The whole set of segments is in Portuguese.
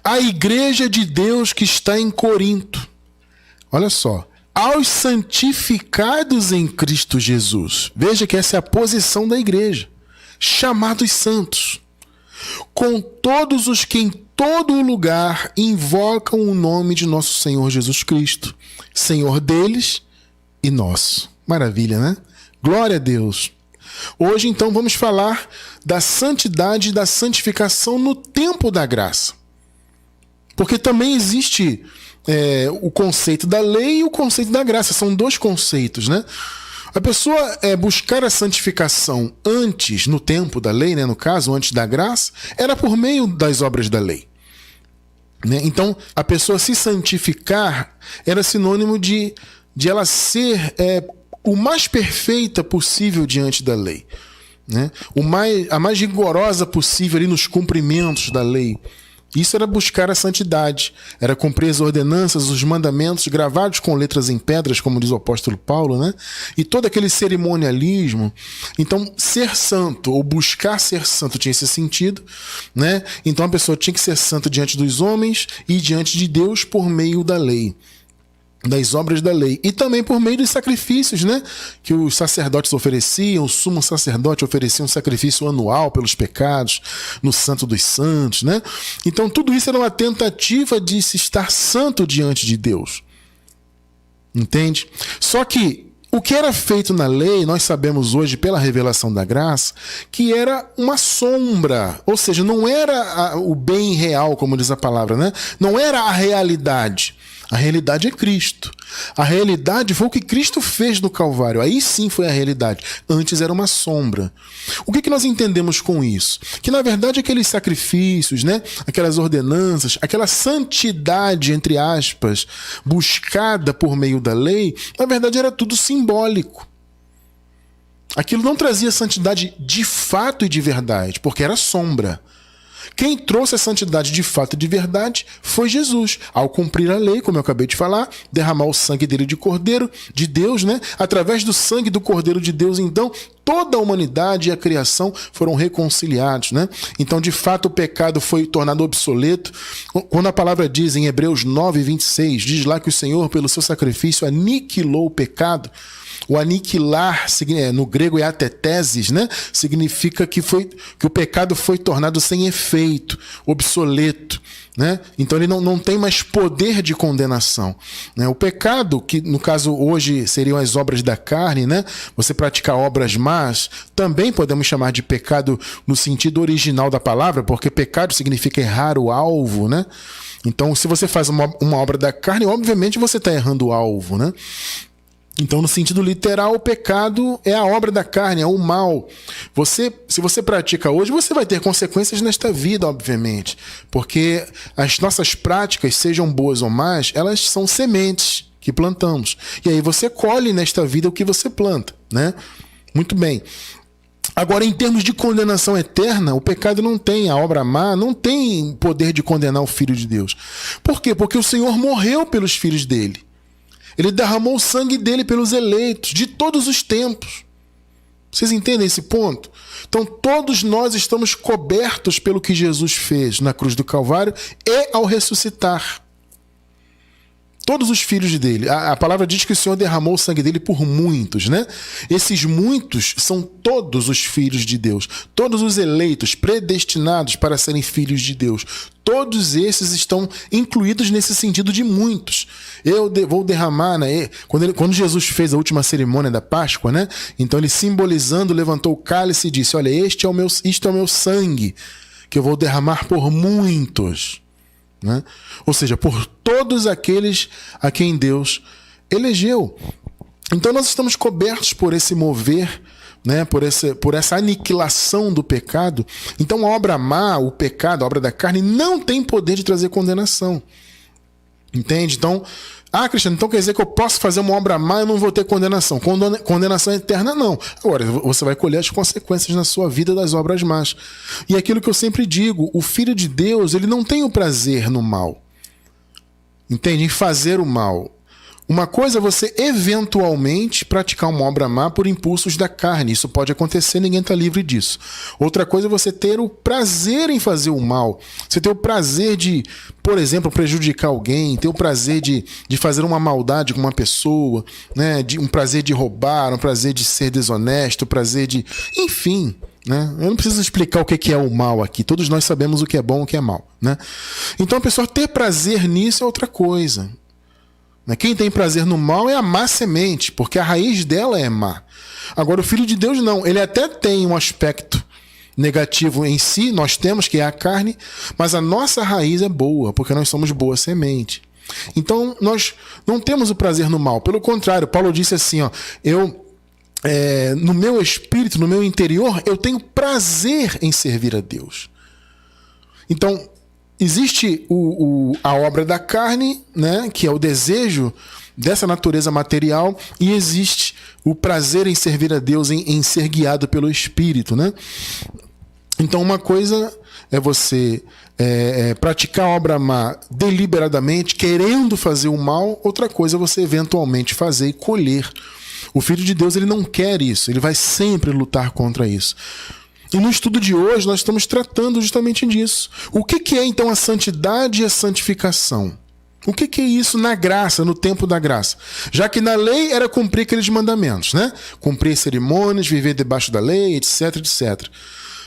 à igreja de Deus que está em Corinto. Olha só. Aos santificados em Cristo Jesus. Veja que essa é a posição da igreja. Chamados santos. Com todos os que em todo lugar invocam o nome de nosso Senhor Jesus Cristo. Senhor deles e nosso. Maravilha, né? Glória a Deus. Hoje, então, vamos falar da santidade e da santificação no tempo da graça. Porque também existe o conceito da lei e o conceito da graça. São dois conceitos, né? A pessoa buscar a santificação antes, no tempo da lei, né, no caso, antes da graça, era por meio das obras da lei. Né? Então, a pessoa se santificar era sinônimo de ela ser o mais perfeita possível diante da lei. Né? A mais rigorosa possível ali nos cumprimentos da lei. Isso era buscar a santidade, era cumprir as ordenanças, os mandamentos gravados com letras em pedras, como diz o apóstolo Paulo, né? E todo aquele cerimonialismo. Então, ser santo ou buscar ser santo tinha esse sentido, né? Então, a pessoa tinha que ser santa diante dos homens e diante de Deus por meio da lei, das obras da lei, e também por meio dos sacrifícios, né, que os sacerdotes ofereciam. O sumo sacerdote oferecia um sacrifício anual pelos pecados no Santo dos Santos, né? Então tudo isso era uma tentativa de se estar santo diante de Deus, entende? Só que o que era feito na lei, nós sabemos hoje pela revelação da graça, que era uma sombra, ou seja, não era o bem real, como diz a palavra, né? Não era a realidade. A realidade é Cristo. A realidade foi o que Cristo fez no Calvário. Aí sim foi a realidade. Antes era uma sombra. O que nós entendemos com isso? Que na verdade aqueles sacrifícios, né? Aquelas ordenanças, aquela santidade, entre aspas, buscada por meio da lei, na verdade era tudo simbólico. Aquilo não trazia santidade de fato e de verdade, porque era sombra. Quem trouxe a santidade de fato e de verdade foi Jesus. Ao cumprir a lei, como eu acabei de falar, derramar o sangue dele de Cordeiro de Deus, né? Através do sangue do Cordeiro de Deus, então, toda a humanidade e a criação foram reconciliados, né? Então, de fato, o pecado foi tornado obsoleto. Quando a palavra diz em Hebreus 9:26, diz lá que o Senhor, pelo seu sacrifício, aniquilou o pecado. O aniquilar, no grego é ateteses, né? Significa que o pecado foi tornado sem efeito, obsoleto, né? Então ele não tem mais poder de condenação, né? O pecado, que no caso hoje seriam as obras da carne, né? Você praticar obras más, também podemos chamar de pecado no sentido original da palavra, porque pecado significa errar o alvo, né? Então se você faz uma obra da carne, obviamente você está errando o alvo, né? Então, no sentido literal, o pecado é a obra da carne, é o mal. Se você pratica hoje, você vai ter consequências nesta vida, obviamente. Porque as nossas práticas, sejam boas ou más, elas são sementes que plantamos. E aí você colhe nesta vida o que você planta, né? Muito bem. Agora, em termos de condenação eterna, o pecado não tem, a obra má não tem poder de condenar o Filho de Deus. Por quê? Porque o Senhor morreu pelos filhos dele. Ele derramou o sangue dele pelos eleitos de todos os tempos. Vocês entendem esse ponto? Então todos nós estamos cobertos pelo que Jesus fez na cruz do Calvário e ao ressuscitar. Todos os filhos dele. A palavra diz que o Senhor derramou o sangue dele por muitos, né? Esses muitos são todos os filhos de Deus. Todos os eleitos, predestinados para serem filhos de Deus. Todos esses estão incluídos nesse sentido de muitos. Eu vou derramar, né? Quando Jesus fez a última cerimônia da Páscoa, né? Então ele, simbolizando, levantou o cálice e disse: olha, isto é o meu sangue, que eu vou derramar por muitos. Né? Ou seja, por todos aqueles a quem Deus elegeu. Então nós estamos cobertos por esse mover, né? por essa aniquilação do pecado. Então a obra má, o pecado, a obra da carne, não tem poder de trazer condenação. Entende? Então, Cristiano, então quer dizer que eu posso fazer uma obra má e não vou ter condenação. Condenação eterna, não. Agora, você vai colher as consequências na sua vida das obras más. E aquilo que eu sempre digo, o Filho de Deus, ele não tem o prazer no mal. Entende? Em fazer o mal. Uma coisa é você eventualmente praticar uma obra má por impulsos da carne. Isso pode acontecer, ninguém está livre disso. Outra coisa é você ter o prazer em fazer o mal. Você ter o prazer de, por exemplo, prejudicar alguém, ter o prazer de fazer uma maldade com uma pessoa, né? Um prazer de roubar, um prazer de ser desonesto, um prazer de... Enfim, né? Eu não preciso explicar o que é o mal aqui. Todos nós sabemos o que é bom e o que é mal, né? Então a pessoa ter prazer nisso é outra coisa. Quem tem prazer no mal é a má semente, porque a raiz dela é má. Agora, o Filho de Deus não. Ele até tem um aspecto negativo em si, nós temos, que é a carne, mas a nossa raiz é boa, porque nós somos boa semente. Então, nós não temos o prazer no mal. Pelo contrário, Paulo disse assim, ó, no meu espírito, no meu interior, eu tenho prazer em servir a Deus. Então, existe a obra da carne, né, que é o desejo dessa natureza material, e existe o prazer em servir a Deus, em ser guiado pelo Espírito, né? Então, uma coisa é você praticar a obra má deliberadamente, querendo fazer o mal. Outra coisa é você eventualmente fazer e colher. O Filho de Deus, ele não quer isso, ele vai sempre lutar contra isso. E no estudo de hoje nós estamos tratando justamente disso. O que é então a santidade e a santificação? O que é isso na graça, no tempo da graça? Já que na lei era cumprir aqueles mandamentos, né? Cumprir cerimônias, viver debaixo da lei, etc, etc.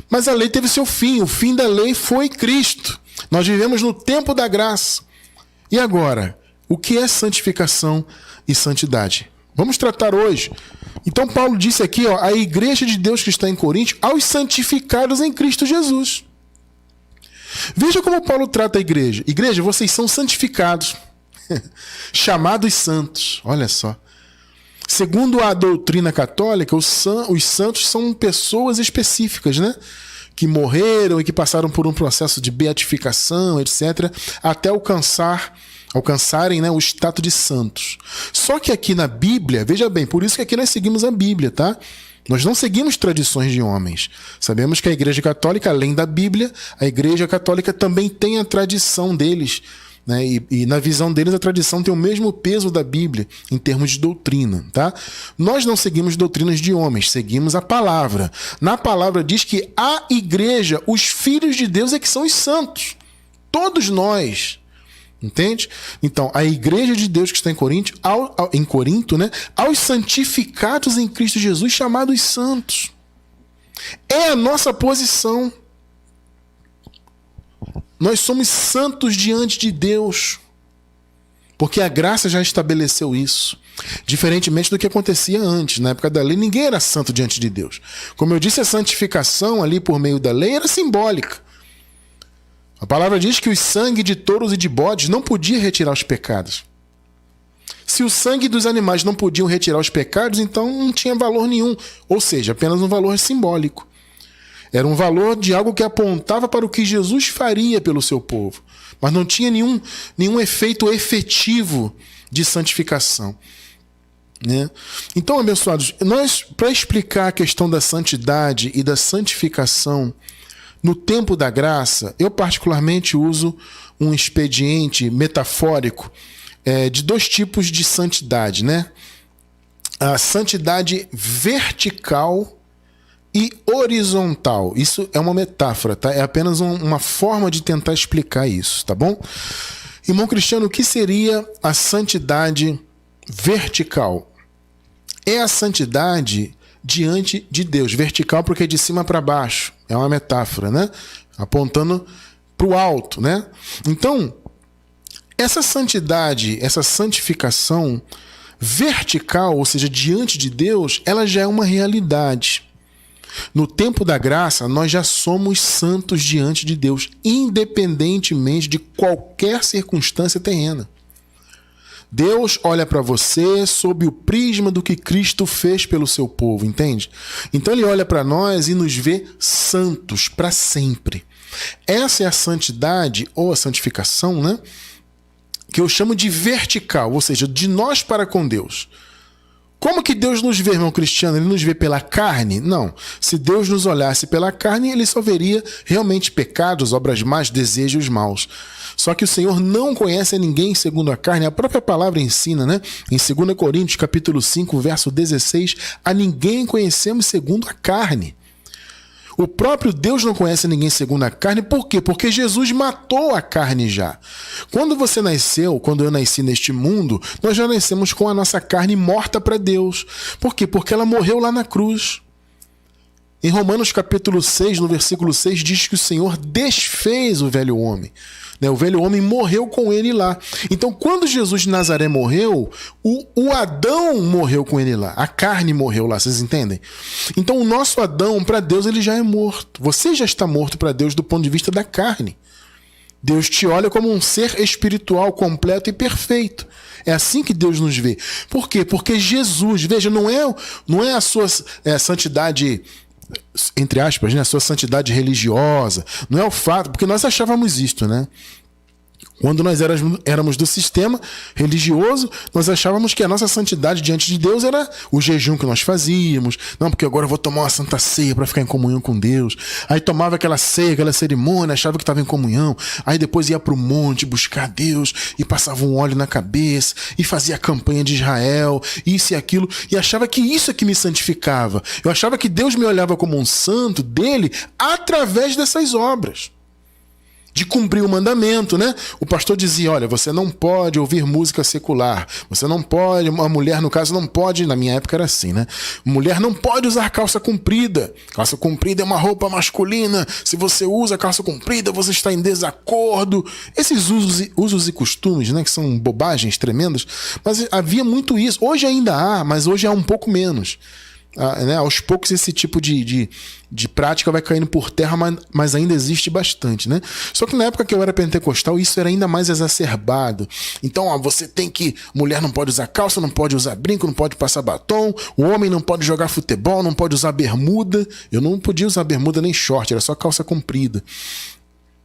Mas a lei teve seu fim. O fim da lei foi Cristo. Nós vivemos no tempo da graça. E agora, o que é santificação e santidade? Vamos tratar hoje. Então Paulo disse aqui, ó, a igreja de Deus que está em Corinto, aos santificados em Cristo Jesus. Veja como Paulo trata a igreja. Igreja, vocês são santificados, chamados santos. Olha só. Segundo a doutrina católica, os santos são pessoas específicas, né? Que morreram e que passaram por um processo de beatificação, etc., até alcançarem, né, o status de santos. Só que aqui na Bíblia, veja bem, por isso que aqui nós seguimos a Bíblia, tá? Nós não seguimos tradições de homens. Sabemos que a Igreja Católica, além da Bíblia, a Igreja Católica também tem a tradição deles, né? E na visão deles a tradição tem o mesmo peso da Bíblia em termos de doutrina, tá? Nós não seguimos doutrinas de homens, seguimos a palavra. Na palavra diz que a igreja, os filhos de Deus é que são os santos. Todos nós. Entende? Então, a igreja de Deus que está em Corinto, né, aos santificados em Cristo Jesus, chamados santos. É a nossa posição. Nós somos santos diante de Deus, porque a graça já estabeleceu isso. Diferentemente do que acontecia antes. Na época da lei, ninguém era santo diante de Deus. Como eu disse, a santificação ali por meio da lei era simbólica. A palavra diz que o sangue de touros e de bodes não podia retirar os pecados. Se o sangue dos animais não podiam retirar os pecados, então não tinha valor nenhum. Ou seja, apenas um valor simbólico. Era um valor de algo que apontava para o que Jesus faria pelo seu povo. Mas não tinha nenhum efeito efetivo de santificação. Né? Então, abençoados, nós, para explicar a questão da santidade e da santificação, no tempo da graça, eu particularmente uso um expediente metafórico de dois tipos de santidade, né? A santidade vertical e horizontal. Isso é uma metáfora, tá? É apenas uma forma de tentar explicar isso, tá bom? Irmão Cristiano, o que seria a santidade vertical? É a santidade diante de Deus. Vertical porque é de cima para baixo. É uma metáfora, né? Apontando para o alto, né? Então, essa santidade, essa santificação vertical, ou seja, diante de Deus, ela já é uma realidade. No tempo da graça, nós já somos santos diante de Deus, independentemente de qualquer circunstância terrena. Deus olha para você sob o prisma do que Cristo fez pelo seu povo, entende? Então ele olha para nós e nos vê santos para sempre. Essa é a santidade ou a santificação, né? Que eu chamo de vertical, ou seja, de nós para com Deus. Como que Deus nos vê, irmão Cristiano? Ele nos vê pela carne? Não. Se Deus nos olhasse pela carne, ele só veria realmente pecados, obras más, desejos maus. Só que o Senhor não conhece a ninguém segundo a carne. A própria palavra ensina, né? Em 2 Coríntios, capítulo 5, verso 16, a ninguém conhecemos segundo a carne. O próprio Deus não conhece ninguém segundo a carne. Por quê? Porque Jesus matou a carne já. Quando você nasceu, quando eu nasci neste mundo, nós já nascemos com a nossa carne morta para Deus. Por quê? Porque ela morreu lá na cruz. Em Romanos capítulo 6, no versículo 6, diz que o Senhor desfez o velho homem. O velho homem morreu com ele lá. Então, quando Jesus de Nazaré morreu, o Adão morreu com ele lá. A carne morreu lá, vocês entendem? Então, o nosso Adão, para Deus, ele já é morto. Você já está morto para Deus do ponto de vista da carne. Deus te olha como um ser espiritual completo e perfeito. É assim que Deus nos vê. Por quê? Porque Jesus, veja, não é a sua santidade, entre aspas, né, a sua santidade religiosa, não é o fato, porque nós achávamos isto, né? Quando nós éramos do sistema religioso, nós achávamos que a nossa santidade diante de Deus era o jejum que nós fazíamos. Não, porque agora eu vou tomar uma santa ceia para ficar em comunhão com Deus. Aí tomava aquela ceia, aquela cerimônia, achava que estava em comunhão. Aí depois ia para o monte buscar Deus e passava um óleo na cabeça e fazia a campanha de Israel, isso e aquilo. E achava que isso é que me santificava. Eu achava que Deus me olhava como um santo dele através dessas obras. De cumprir o mandamento, né? O pastor dizia, olha, você não pode ouvir música secular, você não pode, uma mulher no caso não pode, na minha época era assim, né? Mulher não pode usar calça comprida. Calça comprida é uma roupa masculina, se você usa calça comprida, você está em desacordo. Esses usos e costumes, né, que são bobagens tremendas, mas havia muito isso. Hoje ainda há, mas hoje há um pouco menos. Né? Aos poucos esse tipo de prática vai caindo por terra, mas ainda existe bastante, né? Só que na época que eu era pentecostal, isso era ainda mais exacerbado. Então, você tem que... Mulher não pode usar calça, não pode usar brinco, não pode passar batom, o homem não pode jogar futebol, não pode usar bermuda. Eu não podia usar bermuda nem short, era só calça comprida,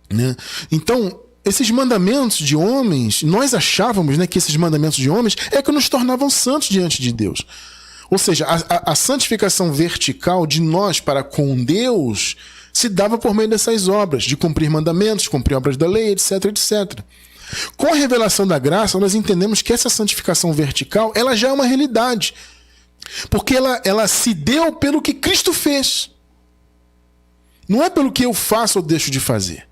né? Então, esses mandamentos de homens, nós achávamos, né, que esses mandamentos de homens é que nos tornavam santos diante de Deus. Ou seja, a santificação vertical de nós para com Deus se dava por meio dessas obras, de cumprir mandamentos, cumprir obras da lei, etc, etc. Com a revelação da graça, nós entendemos que essa santificação vertical, ela já é uma realidade. Porque ela se deu pelo que Cristo fez. Não é pelo que eu faço ou deixo de fazer.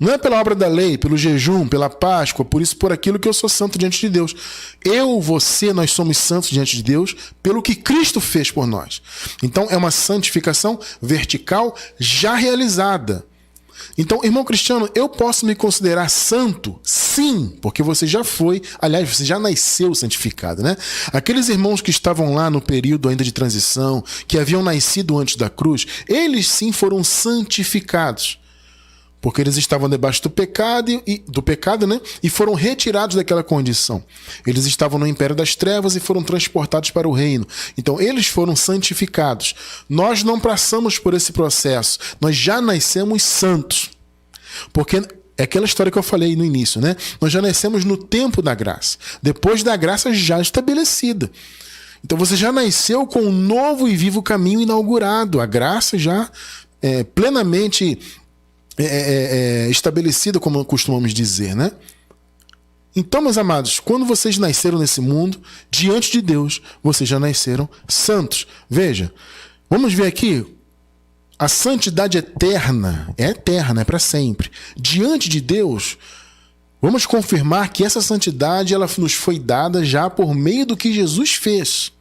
Não é pela obra da lei, pelo jejum, pela Páscoa, por aquilo que eu sou santo diante de Deus. Você, nós somos santos diante de Deus pelo que Cristo fez por nós. Então é uma santificação vertical já realizada. Então, irmão Cristiano, eu posso me considerar santo? Sim, porque você já foi, aliás, você já nasceu santificado, né? Aqueles irmãos que estavam lá no período ainda de transição, que haviam nascido antes da cruz, eles sim foram santificados. Porque eles estavam debaixo do pecado, né? E foram retirados daquela condição. Eles estavam no império das trevas e foram transportados para o reino. Então, eles foram santificados. Nós não passamos por esse processo. Nós já nascemos santos. Porque é aquela história que eu falei no início, né? Nós já nascemos no tempo da graça. Depois da graça já estabelecida. Então, você já nasceu com um novo e vivo caminho inaugurado. A graça já é plenamente... estabelecida, como costumamos dizer, né? Então, meus amados, quando vocês nasceram nesse mundo, diante de Deus, vocês já nasceram santos. Veja, vamos ver aqui, a santidade eterna, é para sempre. Diante de Deus, vamos confirmar que essa santidade ela nos foi dada já por meio do que Jesus fez.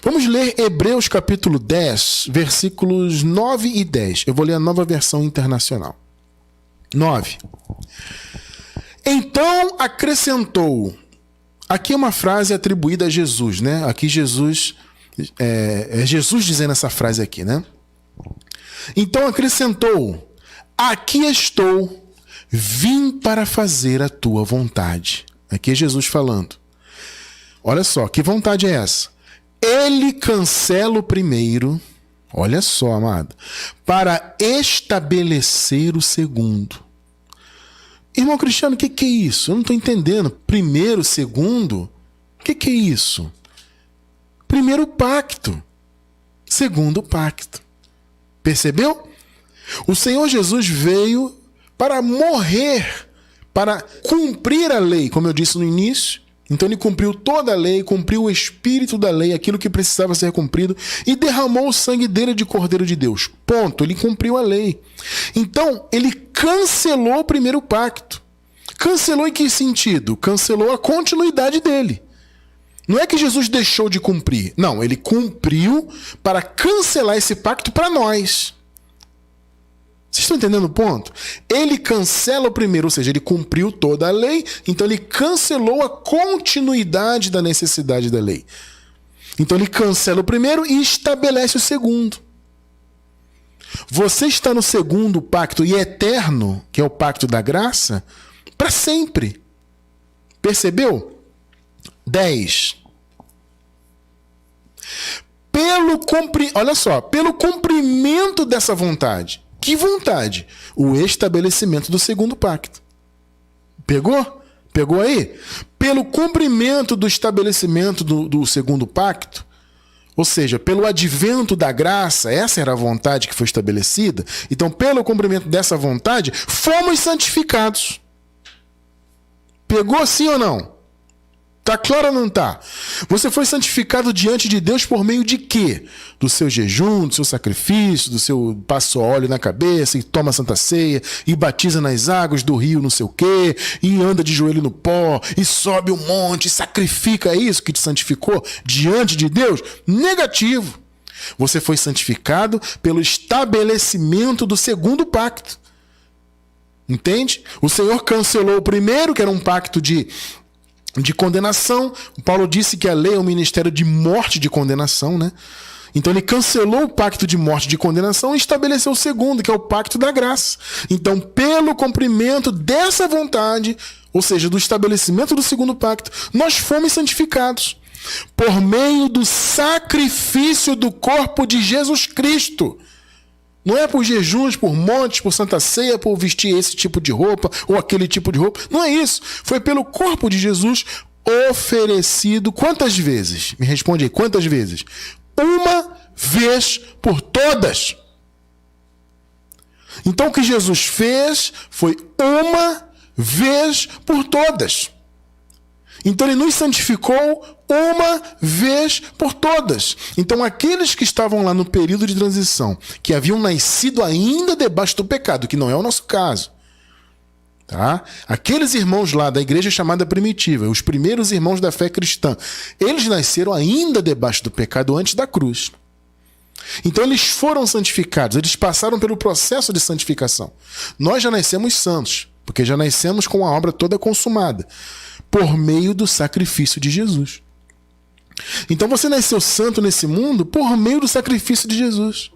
Vamos ler Hebreus capítulo 10, versículos 9 e 10. Eu vou ler a Nova Versão Internacional. 9. Então acrescentou. Aqui é uma frase atribuída a Jesus, né? Aqui Jesus... É Jesus dizendo essa frase aqui, né? Então acrescentou. Aqui estou, vim para fazer a tua vontade. Aqui é Jesus falando. Olha só, que vontade é essa? Ele cancela o primeiro, olha só, amado, para estabelecer o segundo. Irmão Cristiano, o que é isso? Eu não estou entendendo. Primeiro, segundo, o que é isso? primeiro pacto. Segundo pacto. Percebeu? O Senhor Jesus veio para morrer, para cumprir a lei, como eu disse no início. Então ele cumpriu toda a lei, cumpriu o espírito da lei, aquilo que precisava ser cumprido, e derramou o sangue dele de Cordeiro de Deus. Ponto. Ele cumpriu a lei. Então, ele cancelou o primeiro pacto. Cancelou em que sentido? Cancelou a continuidade dele. Não é que Jesus deixou de cumprir. Não, ele cumpriu para cancelar esse pacto para nós. Vocês estão entendendo o ponto? Ele cancela o primeiro, ou seja, ele cumpriu toda a lei, então ele cancelou a continuidade da necessidade da lei. Então ele cancela o primeiro e estabelece o segundo. Você está no segundo pacto e eterno, que é o pacto da graça, para sempre. Percebeu? 10. Olha só, pelo cumprimento dessa vontade. Que vontade? O estabelecimento do segundo pacto. Pegou? Pegou aí? Pelo cumprimento do estabelecimento do segundo pacto, ou seja, pelo advento da graça, essa era a vontade que foi estabelecida. Então, pelo cumprimento dessa vontade, fomos santificados. Pegou sim ou não? Tá claro ou não tá? Você foi santificado diante de Deus por meio de quê? Do seu jejum, do seu sacrifício, do seu passa óleo na cabeça, e toma a Santa Ceia, e batiza nas águas do rio não sei o quê, e anda de joelho no pó, e sobe o monte, e sacrifica. É isso que te santificou diante de Deus? Negativo. Você foi santificado pelo estabelecimento do segundo pacto. Entende? O Senhor cancelou o primeiro, que era um pacto de condenação. O Paulo disse que a lei é um ministério de morte, de condenação, né? Então ele cancelou o pacto de morte, de condenação e estabeleceu o segundo, que é o pacto da graça. Então, pelo cumprimento dessa vontade, ou seja, do estabelecimento do segundo pacto, nós fomos santificados por meio do sacrifício do corpo de Jesus Cristo. Não é por jejuns, por montes, por Santa Ceia, por vestir esse tipo de roupa ou aquele tipo de roupa. Não é isso. Foi pelo corpo de Jesus oferecido quantas vezes? Me responde aí, quantas vezes? Uma vez por todas. Então o que Jesus fez foi uma vez por todas. Então ele nos santificou uma vez por todas. Então aqueles que estavam lá no período de transição, que haviam nascido ainda debaixo do pecado, que não é o nosso caso, tá? Aqueles irmãos lá da igreja chamada primitiva, os primeiros irmãos da fé cristã, eles nasceram ainda debaixo do pecado antes da cruz. Então eles foram santificados, eles passaram pelo processo de santificação. Nós já nascemos santos, porque já nascemos com a obra toda consumada, por meio do sacrifício de Jesus. Então você nasceu santo nesse mundo por meio do sacrifício de Jesus.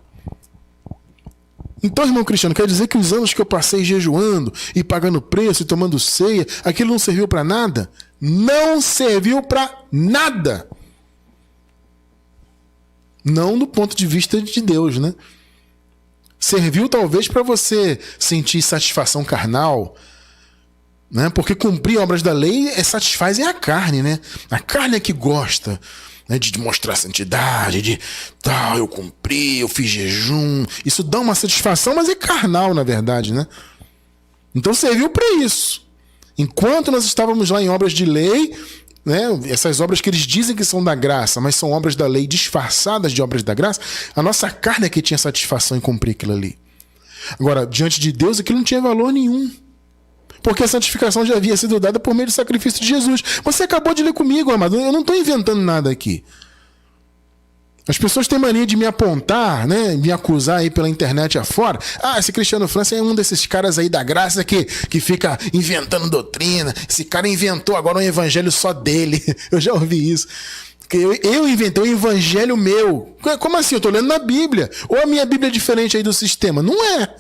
Então, irmão Cristiano, quer dizer que os anos que eu passei jejuando e pagando preço e tomando ceia, aquilo não serviu para nada? Não serviu para nada. Não do ponto de vista de Deus, né? Serviu talvez para você sentir satisfação carnal, né? Porque cumprir obras da lei satisfaz a carne, né? A carne é que gosta, né, de mostrar santidade, de tal, eu cumpri, eu fiz jejum. Isso dá uma satisfação, mas é carnal, na verdade, né? Então serviu para isso. Enquanto nós estávamos lá em obras de lei, né, essas obras que eles dizem que são da graça, mas são obras da lei disfarçadas de obras da graça, a nossa carne é que tinha satisfação em cumprir aquilo ali. Agora, diante de Deus, aquilo não tinha valor nenhum. Porque a santificação já havia sido dada por meio do sacrifício de Jesus. Você acabou de ler comigo, amado. Eu não estou inventando nada aqui. As pessoas têm mania de me apontar, né, me acusar aí pela internet afora. Ah, esse Cristiano França é um desses caras aí da graça que fica inventando doutrina. Esse cara inventou agora um evangelho só dele. Eu já ouvi isso. Eu inventei um evangelho meu. Como assim? Eu estou lendo na Bíblia. Ou a minha Bíblia é diferente aí do sistema? Não é.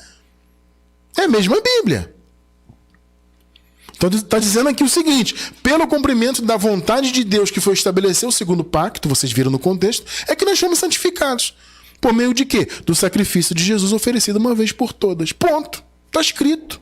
É a mesma Bíblia. Então está dizendo aqui o seguinte: pelo cumprimento da vontade de Deus que foi estabelecer o segundo pacto, vocês viram no contexto, é que nós fomos santificados. Por meio de quê? Do sacrifício de Jesus oferecido uma vez por todas. Ponto. Está escrito.